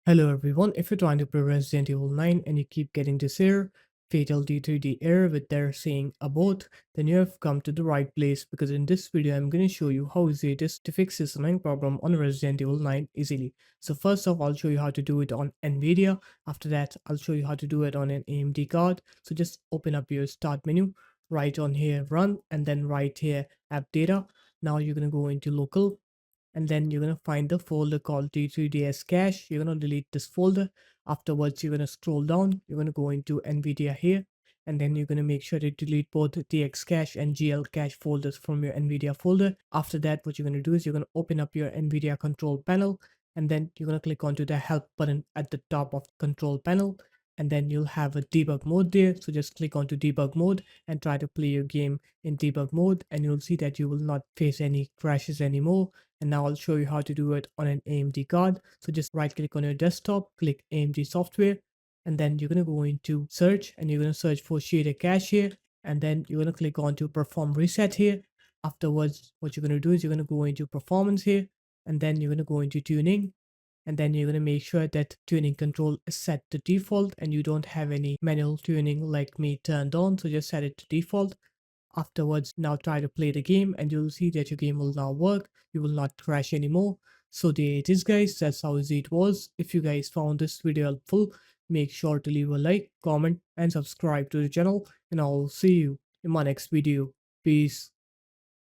Hello everyone, if you're trying to play Resident Evil 9 and you keep getting this error, fatal D3D error with there saying abort, then you have come to the right place because in this video I'm going to show you how easy it is to fix this annoying problem on Resident Evil 9 easily. So first off, I'll show you how to do it on Nvidia. After that, I'll show you how to do it on an AMD card. So just open up your start menu, right on here run, and then right here app data. Now you're going to go into local, and then you're going to find the folder called D3DS cache. You're going to delete this folder. Afterwards, you're going to scroll down. You're going to go into NVIDIA here, and then you're going to make sure to delete both DX cache and GL cache folders from your NVIDIA folder. After that, what you're going to do is you're going to open up your NVIDIA control panel, and then you're going to click onto the help button at the top of the control panel, and then you'll have a debug mode there. So just click onto debug mode and try to play your game in debug mode, and you'll see that you will not face any crashes anymore. And now I'll show you how to do it on an AMD card. So just right click on your desktop, click AMD software, and then you're going to go into search, and you're going to search for shader cache here, and then you're going to click on to perform reset here. Afterwards, what you're going to do is you're going to go into performance here, and then you're going to go into tuning, and then you're going to make sure that tuning control is set to default and you don't have any manual tuning like me turned on. So just set it to default. Afterwards, now try to play the game and you'll see that your game will now work. You will not crash anymore. So there it is guys, that's how easy it was. If you guys found this video helpful, make sure to leave a like, comment and subscribe to the channel, and I'll see you in my next video. Peace.